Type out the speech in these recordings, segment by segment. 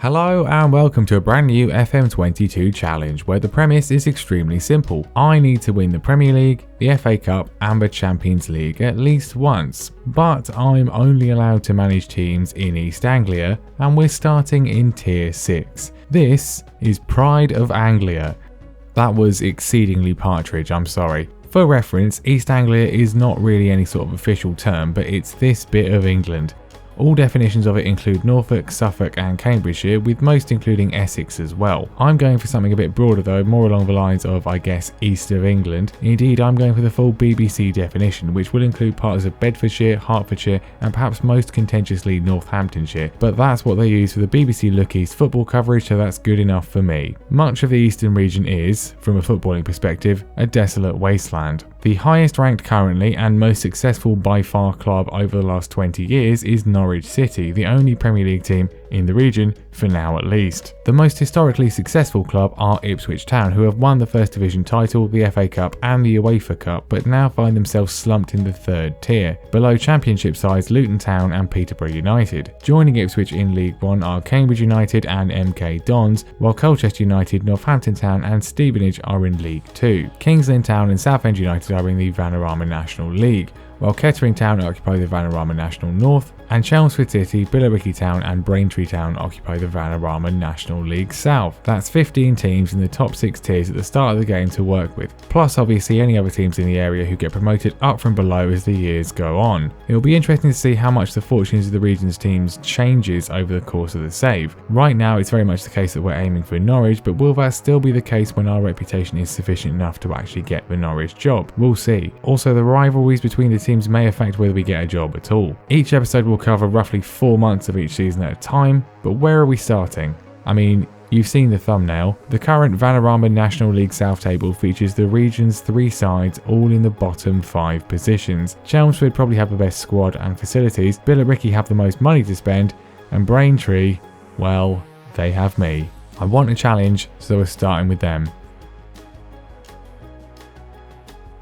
Hello and welcome to a brand new FM22 challenge where the premise is extremely simple. I need to win the Premier League, the FA Cup and the Champions League at least once, but I'm only allowed to manage teams in East Anglia and we're starting in Tier 6. This is Pride of Anglia. That was exceedingly partridge, I'm sorry. For reference, East Anglia is not really any sort of official term, but it's this bit of England. All definitions of it include Norfolk, Suffolk and Cambridgeshire, with most including Essex as well. I'm going for something a bit broader though, more along the lines of, I guess, East of England. Indeed, I'm going for the full BBC definition, which will include parts of Bedfordshire, Hertfordshire and perhaps most contentiously Northamptonshire. But that's what they use for the BBC Look East football coverage, so that's good enough for me. Much of the eastern region is, from a footballing perspective, a desolate wasteland. The highest ranked currently and most successful by far club over the last 20 years is Norwich City, the only Premier League team in the region, for now at least. The most historically successful club are Ipswich Town, who have won the First Division title, the FA Cup and the UEFA Cup, but now find themselves slumped in the third tier, below Championship sides Luton Town and Peterborough United. Joining Ipswich in League 1 are Cambridge United and MK Dons, while Colchester United, Northampton Town and Stevenage are in League 2. Kings Lynn Town and Southend United are in the Vanarama National League, while Kettering Town occupy the Vanarama National North, and Chelmsford City, Billericay Town and Braintree Town occupy the Vanarama National League South. That's 15 teams in the top 6 tiers at the start of the game to work with, plus obviously any other teams in the area who get promoted up from below as the years go on. It will be interesting to see how much the fortunes of the region's teams changes over the course of the save. Right now it's very much the case that we're aiming for Norwich, but will that still be the case when our reputation is sufficient enough to actually get the Norwich job? We'll see. Also, the rivalries between the teams may affect whether we get a job at all. Each episode will cover roughly 4 months of each season at a time, but where are we starting? I mean, you've seen the thumbnail. The current Vanarama National League South table features the region's 3 sides all in the bottom 5 positions. Chelmsford probably have the best squad and facilities, Billericay have the most money to spend, and Braintree, well, they have me. I want a challenge, so we're starting with them.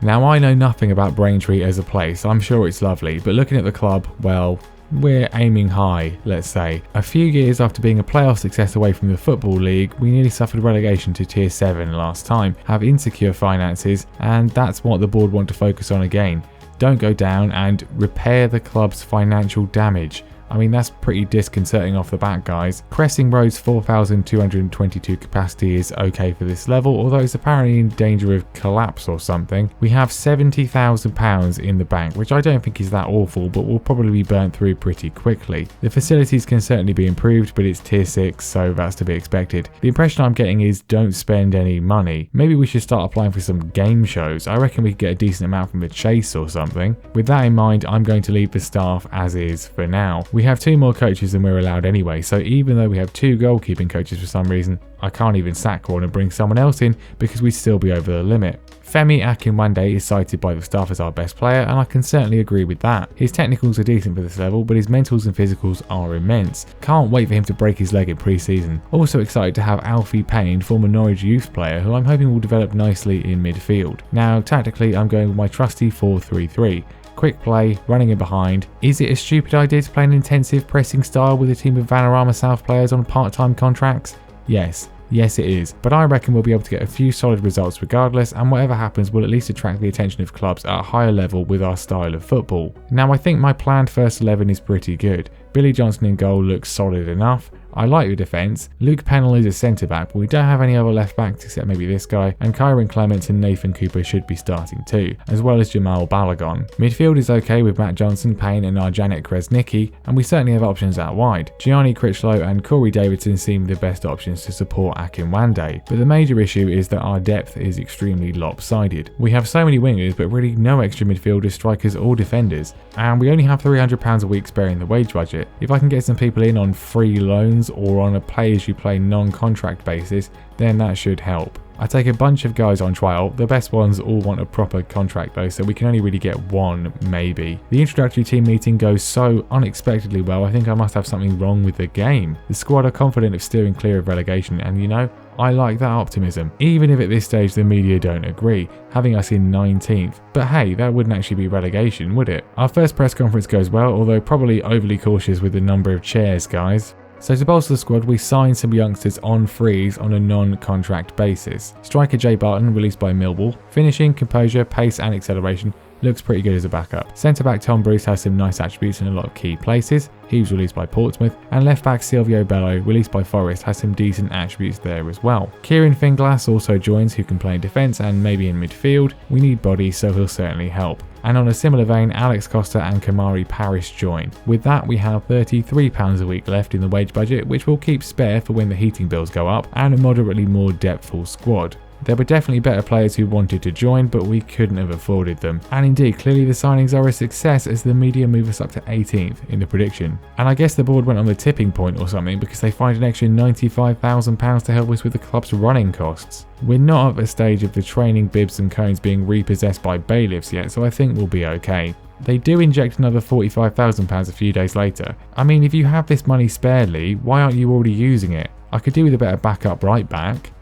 Now, I know nothing about Braintree as a place. I'm sure it's lovely, but looking at the club, well, we're aiming high, let's say. A few years after being a playoff success away from the Football League, we nearly suffered relegation to Tier 7 last time, have insecure finances, and that's what the board want to focus on again. Don't go down and repair the club's financial damage. I mean, that's pretty disconcerting off the bat, guys. Cressing Road's 4,222 capacity is okay for this level, although it's apparently in danger of collapse or something. We have £70,000 in the bank, which I don't think is that awful, but will probably be burnt through pretty quickly. The facilities can certainly be improved, but it's Tier 6, so that's to be expected. The impression I'm getting is don't spend any money. Maybe we should start applying for some game shows. I reckon we could get a decent amount from the Chase or something. With that in mind, I'm going to leave the staff as is for now. We have 2 more coaches than we're allowed anyway, so even though we have 2 goalkeeping coaches for some reason, I can't even sack one and bring someone else in because we'd still be over the limit. Femi Akinwande is cited by the staff as our best player, and I can certainly agree with that. His technicals are decent for this level, but his mentals and physicals are immense. Can't wait for him to break his leg in pre-season. Also excited to have Alfie Payne, former Norwich youth player, who I'm hoping will develop nicely in midfield. Now, tactically, I'm going with my trusty 4-3-3. Quick play, running in behind. Is it a stupid idea to play an intensive pressing style with a team of Vanarama South players on part-time contracts? Yes it is, but I reckon we'll be able to get a few solid results regardless, and whatever happens will at least attract the attention of clubs at a higher level with our style of football. Now, I think my planned first 11 is pretty good. Billy Johnson in goal looks solid enough. I like the defence. Luke Pennell is a centre back, but we don't have any other left backs except maybe this guy, and Kyron Clements and Nathan Cooper should be starting too, as well as Jamal Balogun. Midfield is okay with Matt Johnson, Payne and Arjanik Kresnicki, and we certainly have options out wide. Gianni Critchlow and Corey Davidson seem the best options to support Akinwande, but the major issue is that our depth is extremely lopsided. We have so many wingers, but really no extra midfielders, strikers or defenders, and we only have £300 a week spare in the wage budget. If I can get some people in on free loans or on a pay-as-you-play non-contract basis, then that should help. I take a bunch of guys on trial. The best ones all want a proper contract though, so we can only really get one, maybe. The introductory team meeting goes so unexpectedly well, I think I must have something wrong with the game. The squad are confident of steering clear of relegation, and you know, I like that optimism, even if at this stage the media don't agree, having us in 19th. But hey, that wouldn't actually be relegation, would it? Our first press conference goes well, although probably overly cautious with the number of chairs, guys. So to bolster the squad, we signed some youngsters on freeze on a non-contract basis. Striker Jay Barton, released by Millwall. Finishing, composure, pace and acceleration looks pretty good as a backup. Centre-back Tom Bruce has some nice attributes in a lot of key places. He was released by Portsmouth. And left-back Silvio Bello, released by Forest, has some decent attributes there as well. Kieran Finglass also joins, who can play in defence and maybe in midfield. We need bodies, so he'll certainly help. And on a similar vein, Alex Costa and Kamari Parish join. With that, we have £33 a week left in the wage budget, which will keep spare for when the heating bills go up, and a moderately more depthful squad. There were definitely better players who wanted to join, but we couldn't have afforded them. And indeed, clearly the signings are a success as the media move us up to 18th in the prediction. And I guess the board went on the tipping point or something because they find an extra £95,000 to help us with the club's running costs. We're not at a stage of the training bibs and cones being repossessed by bailiffs yet, so I think we'll be okay. They do inject another £45,000 a few days later. I mean, if you have this money sparely, why aren't you already using it? I could do with a better backup right back.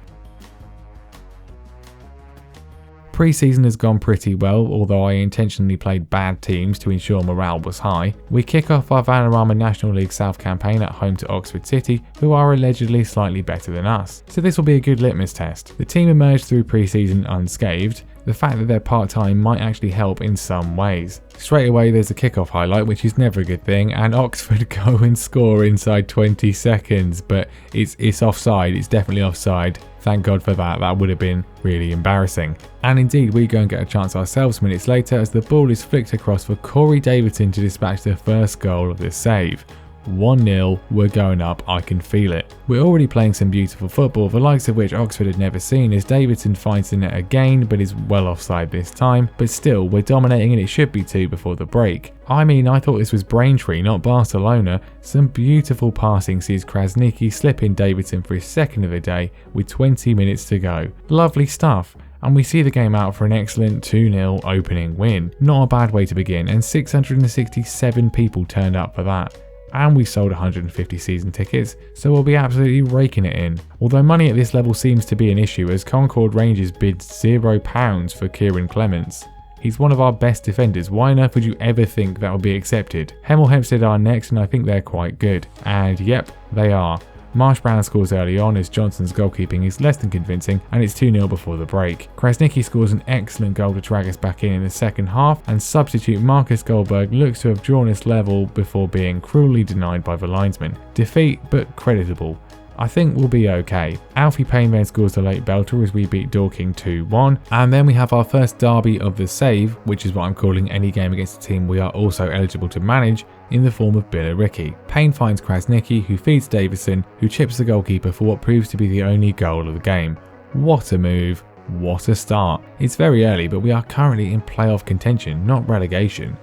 Pre-season has gone pretty well, although I intentionally played bad teams to ensure morale was high. We kick off our Vanarama National League South campaign at home to Oxford City, who are allegedly slightly better than us. So this will be a good litmus test. The team emerged through pre-season unscathed. The fact that they're part-time might actually help in some ways. Straight away there's a kickoff highlight, which is never a good thing, and Oxford go and score inside 20 seconds, but it's offside, it's definitely offside. Thank God for that, that would have been really embarrassing. And indeed, we go and get a chance ourselves minutes later as the ball is flicked across for Corey Davidson to dispatch the first goal of the save. 1-0, we're going up, I can feel it. We're already playing some beautiful football, the likes of which Oxford had never seen, as Davidson finds the net again but is well offside this time, but still we're dominating and it should be 2 before the break. I mean, I thought this was Braintree, not Barcelona. Some beautiful passing sees Krasniqi slip in Davidson for his second of the day with 20 minutes to go. Lovely stuff. And we see the game out for an excellent 2-0 opening win. Not a bad way to begin, and 667 people turned up for that. And we sold 150 season tickets, so we'll be absolutely raking it in. Although money at this level seems to be an issue, as Concord Rangers bid £0 for Kieran Clements. He's one of our best defenders. Why on earth would you ever think that would be accepted? Hemel Hempstead are next, and I think they're quite good. And yep, they are. Marsh Brown scores early on as Johnson's goalkeeping is less than convincing, and it's 2-0 before the break. Krasniqi scores an excellent goal to drag us back in the second half, and substitute Marcus Goldberg looks to have drawn us level before being cruelly denied by the linesman. Defeat, but creditable. I think we'll be okay. Alfie Payne then scores the late belter as we beat Dorking 2-1, and then we have our first derby of the save, which is what I'm calling any game against a team we are also eligible to manage, in the form of Billericay. Payne finds Krasniqi, who feeds Davison, who chips the goalkeeper for what proves to be the only goal of the game. What a move, what a start. It's very early, but we are currently in playoff contention, not relegation.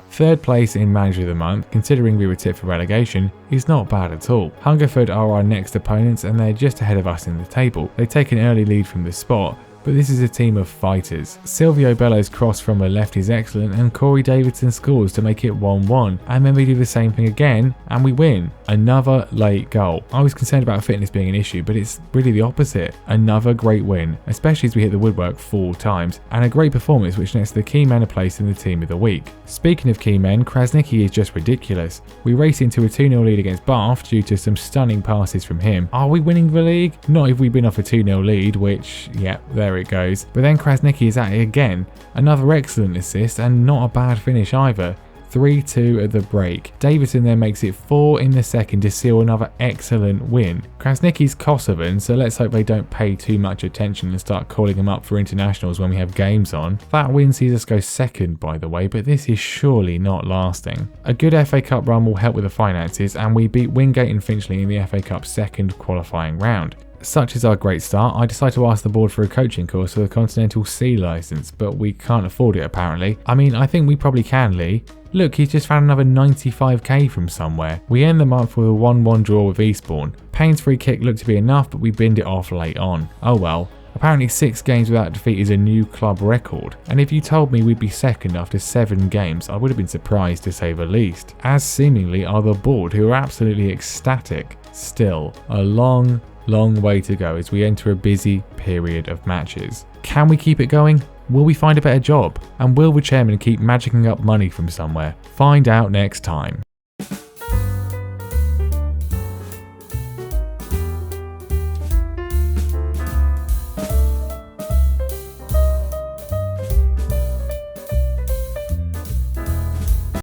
Third place in Manager of the Month, considering we were tipped for relegation, is not bad at all. Hungerford are our next opponents and they're just ahead of us in the table. They take an early lead from the spot, but this is a team of fighters. Silvio Bello's cross from the left is excellent and Corey Davidson scores to make it 1-1, and then we do the same thing again and we win. Another late goal. I was concerned about fitness being an issue, but it's really the opposite. Another great win, especially as we hit the woodwork 4 times, and a great performance which nets the key men a place in the team of the week. Speaking of key men, Krasniqi is just ridiculous. We race into a 2-0 lead against Bath due to some stunning passes from him. Are we winning the league? Not if we've been off a 2-0 lead, which, yep, there it goes. But then Krasniqi is at it again. Another excellent assist and not a bad finish either. 3-2 at the break. Davidson then makes it 4 in the second to seal another excellent win. Krasniqi's Kosovan, so let's hope they don't pay too much attention and start calling him up for internationals when we have games on. That win sees us go second, by the way, but this is surely not lasting. A good FA Cup run will help with the finances, and we beat Wingate and Finchley in the FA Cup second qualifying round. Such is our great start, I decided to ask the board for a coaching course for the Continental C licence, but we can't afford it apparently. I mean, I think we probably can, Lee. Look, he's just found another 95k from somewhere. We end the month with a 1-1 draw with Eastbourne. Payne's free kick looked to be enough, but we binned it off late on. Oh well. Apparently 6 games without defeat is a new club record, and if you told me we'd be second after 7 games, I would have been surprised to say the least. As seemingly are the board, who are absolutely ecstatic. Still, a long way to go as we enter a busy period of matches. Can we keep it going? Will we find a better job? And will the chairman keep magicking up money from somewhere? Find out next time.